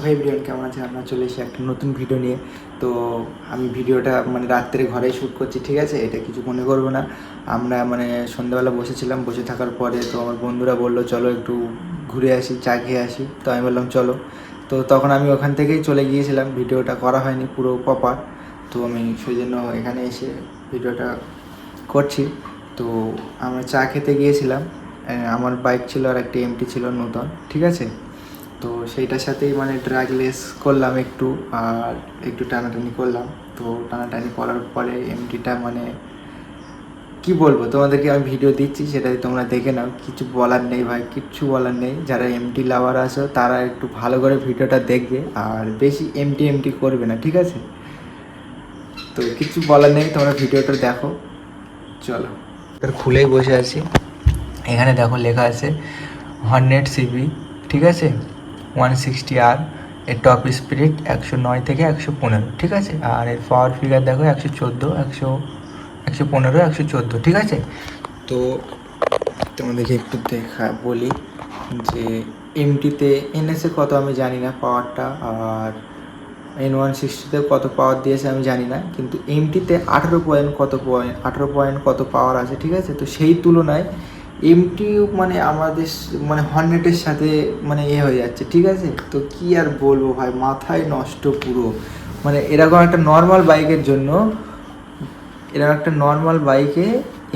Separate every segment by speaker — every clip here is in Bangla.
Speaker 1: ভাই এভরিওয়ান, কেমন আছেন? আমরা চলে এসে একটা নতুন ভিডিও নিয়ে। তো আমি ভিডিওটা রাত্রে ঘরেই শ্যুট করছি, ঠিক আছে? এটা কিছু মনে করবো না। আমরা সন্ধ্যাবেলা বসেছিলাম, বসে থাকার পরে তো আমার বন্ধুরা বললো চলো একটু ঘুরে আসি, চা খেয়ে আসি। তো আমি বললাম চলো। তো তখন আমি ওখান থেকেই চলে গিয়েছিলাম, ভিডিওটা করা হয়নি পুরো প্রপার। তো আমি সেই জন্য এখানে এসে ভিডিওটা করছি। তো আমরা চা খেতে গিয়েছিলাম। আমার বাইক ছিল আর একটা এমটি ছিল নতুন, ঠিক আছে? তো সেইটার সাথেই ড্রাগ লেস করলাম একটু, আর একটু টানাটানি করলাম। তো টানাটানি করার পরে এমটিটা কি বলবো তোমাদেরকে, আমি ভিডিও দিচ্ছি সেটাই তোমরা দেখে নাও। কিছু বলার নেই ভাই, কিচ্ছু বলার নেই। যারা এমটি লাভার আছো তারা একটু ভালো করে ভিডিওটা দেখবে, আর বেশি এমটি এমটি করবে না, ঠিক আছে? তো কিছু বলার নেই, তোমরা ভিডিওটা দেখো। চলো, তার খুলেই বসে আছি। এখানে দেখো লেখা আছে হর্নেট সিবি, ঠিক আছে? 160R। এর টপ স্পিড 109 থেকে 115, ঠিক আছে? আর এর পাওয়ার ফিগার দেখো 114, 115, 114, ঠিক আছে? তো তোমাদেরকে একটু বলি যে এমটিতে এনএসে কত আমি জানি না পাওয়ারটা, আর N160-তে কত পাওয়ার দিয়েছে আমি জানি না, কিন্তু এমটিতে 18 পয়েন্ট কত পাওয়ার আছে, ঠিক আছে? তো সেই তুলনায় এমটি আমাদের হর্নেটের সাথে হয়ে যাচ্ছে, ঠিক আছে? তো কি আর বলবো ভাই, মাথায় নষ্ট পুরো। এরকম একটা নর্মাল বাইকের জন্য, এরকম একটা নর্মাল বাইকে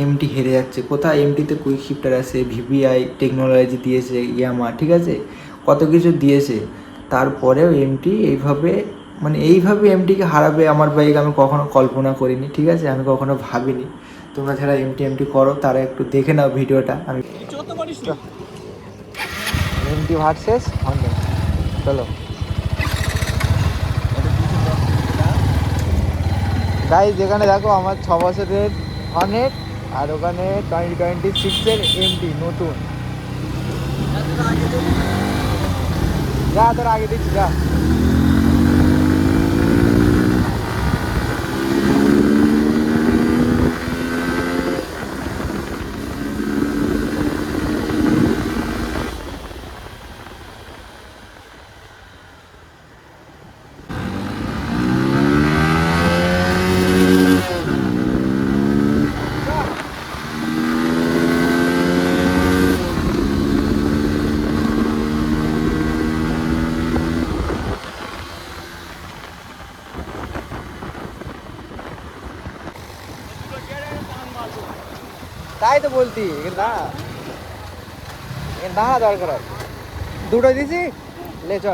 Speaker 1: এমটি হেরে যাচ্ছে। কোথায় এমটিতে কুইক শিফটার আছে, ভিভিআই টেকনোলজি দিয়েছে ইয়ামা, ঠিক আছে? কত কিছু দিয়েছে, তারপরেও এমটি এইভাবে এমটিকে হারাবে আমার বাইক আমি কখনো কল্পনা করিনি, ঠিক আছে? আমি কখনো ভাবিনি। তোমরা যারা এমটি এমটি করো তারা একটু দেখে নাও ভিডিওটা। আমি এমটি ভার্সেস হর্নেট, চলো গাইজ। যেখানে দেখো আমার 6 বছরের হর্নেট, আর ওখানে 2026-এর এমটি নতুন। যা তোর আগে দিচ্ছি, যা। তাই তো বলতি, দাঁড়া দরকার হয়। দুটো দিছি, লে চ।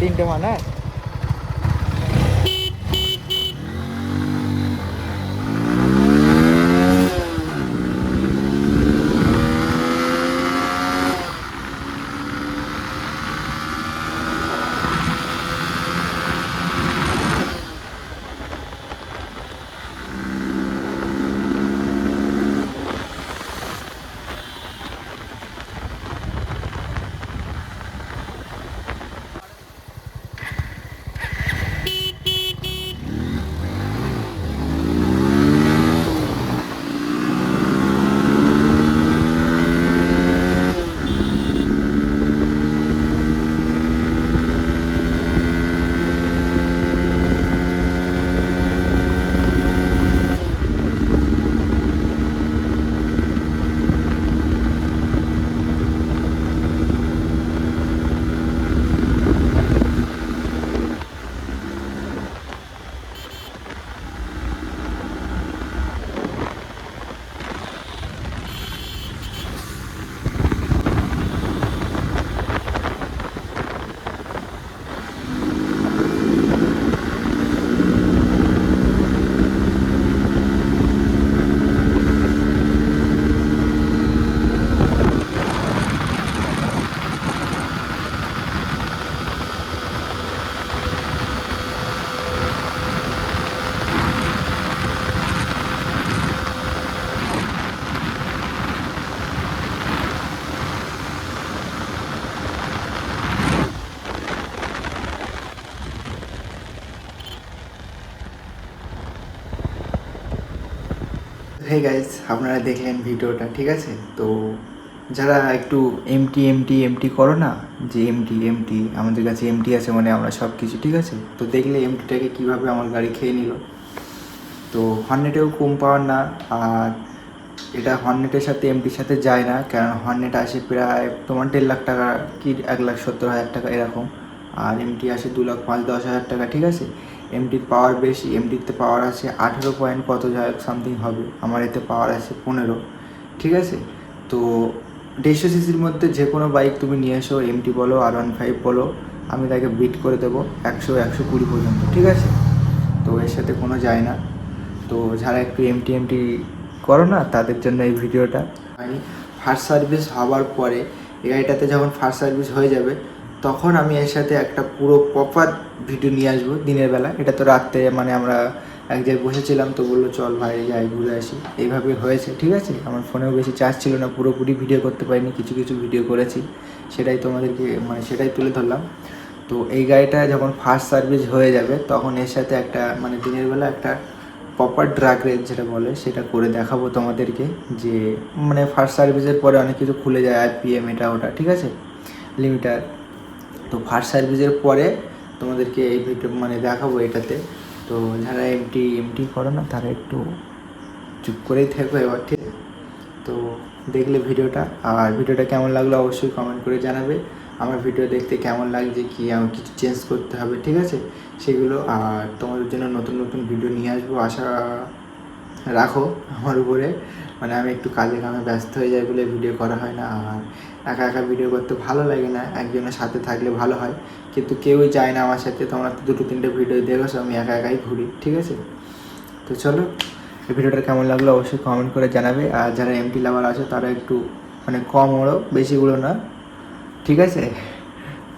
Speaker 1: তিনটে হে গাইস, আপনারা দেখলেন ভিডিওটা, ঠিক আছে? তো যারা একটু এমটি করো না, যে এমটি আমাদের কাছে এমটি আছে মানে আমরা সব কিছু, ঠিক আছে? তো দেখলে এমটিটাকে কীভাবে আমার গাড়ি খেয়ে নিল। তো হর্নেটেও কম পাওয়ার না, আর এটা হর্নেটের সাথে এমটির সাথে যায় না, কারণ হর্নেট আসে প্রায় তোমার 1.5 লাখ টাকা কি 1,70,000 টাকা এরকম, আর এমটি আসে 2,05,10,000 টাকা, ঠিক আছে? এমটির পাওয়ার বেশি, এমটিতে পাওয়ার আছে 18 পয়েন্ট কত যাই সামথিং হবে, আমার এতে পাওয়ার আছে 15, ঠিক আছে? তো 150 সিসির মধ্যে যে কোনো বাইক তুমি নিয়ে এসো, এমটি বলো R15 বলো, আমি তাকে বিট করে দেবো 100-120 পর্যন্ত, ঠিক আছে? তো এর সাথে কোনো যায় না। তো যারা একটু এমটি করো না, তাদের জন্য এই ভিডিওটা। আমি ফার্স্ট সার্ভিস হওয়ার পরে এই গাড়িটাতে যখন ফার্স্ট সার্ভিস হয়ে যাবে, তখন আমি এর সাথে একটা পুরো প্রপার ভিডিও নিয়ে আসবো দিনের বেলা। এটা তো রাত্রে মানে আমরা এক জায়গায় বসেছিলাম, তো বললো চল ভাই যাই ঘুরে আসি, এইভাবে হয়েছে, ঠিক আছে? আমার ফোনেও বেশি চার্জ ছিল না, পুরোপুরি ভিডিও করতে পারিনি, কিছু কিছু ভিডিও করেছি, সেটাই তোমাদেরকে মানে সেটাই তুলে ধরলাম। তো এই গাড়িটা যখন ফার্স্ট সার্ভিস হয়ে যাবে, তখন এর সাথে একটা মানে দিনের বেলা একটা প্রপার ড্রাগ রেস যেটা বলে সেটা করে দেখাবো তোমাদেরকে, যে মানে ফার্স্ট সার্ভিসের পরে অনেক কিছু খুলে যায়, আরপিএম এটা ওটা, ঠিক আছে, লিমিটার। তো ফার্স্ট সার্ভিসের পরে তোমাদেরকে এই ভিডিও মানে দেখাবো এটাতে। তো যারা এমটি করো না, তারা একটু চুপ করেই থেকো এবার, ঠিক আছে? তো দেখলে ভিডিওটা, আর ভিডিওটা কেমন লাগলো অবশ্যই কমেন্ট করে জানাবে। আমার ভিডিও দেখতে কেমন লাগছে, কি আমার কিছু চেঞ্জ করতে হবে, ঠিক আছে, সেগুলো। আর তোমাদের জন্য নতুন নতুন ভিডিও নিয়ে আসবো, আশা রাখো আমার উপরে। মানে আমি একটু কাজে কামে ব্যস্ত হয়ে যাই বলে ভিডিও করা হয় না, আর একা একা ভিডিও করতে ভালো লাগে না, একজনের সাথে থাকলে ভালো হয়, কিন্তু কেউই যায় না আমার সাথে। তোমরা তো 2-3টে ভিডিও দেখেছো আমি একা একাই ঘুরি, ঠিক আছে? তো চলো, এই ভিডিওটা কেমন লাগলো অবশ্যই কমেন্ট করে জানাবে। আর যারা এমটি লাভার আছে তারা একটু মানে কম ওড়ো, বেশিগুলো না, ঠিক আছে?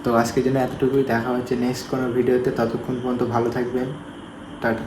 Speaker 1: তো আজকের জন্য এতটুকুই, দেখা হচ্ছে নেক্সট কোনো ভিডিওতে, ততক্ষণ পর্যন্ত ভালো থাকবেন, টাটা।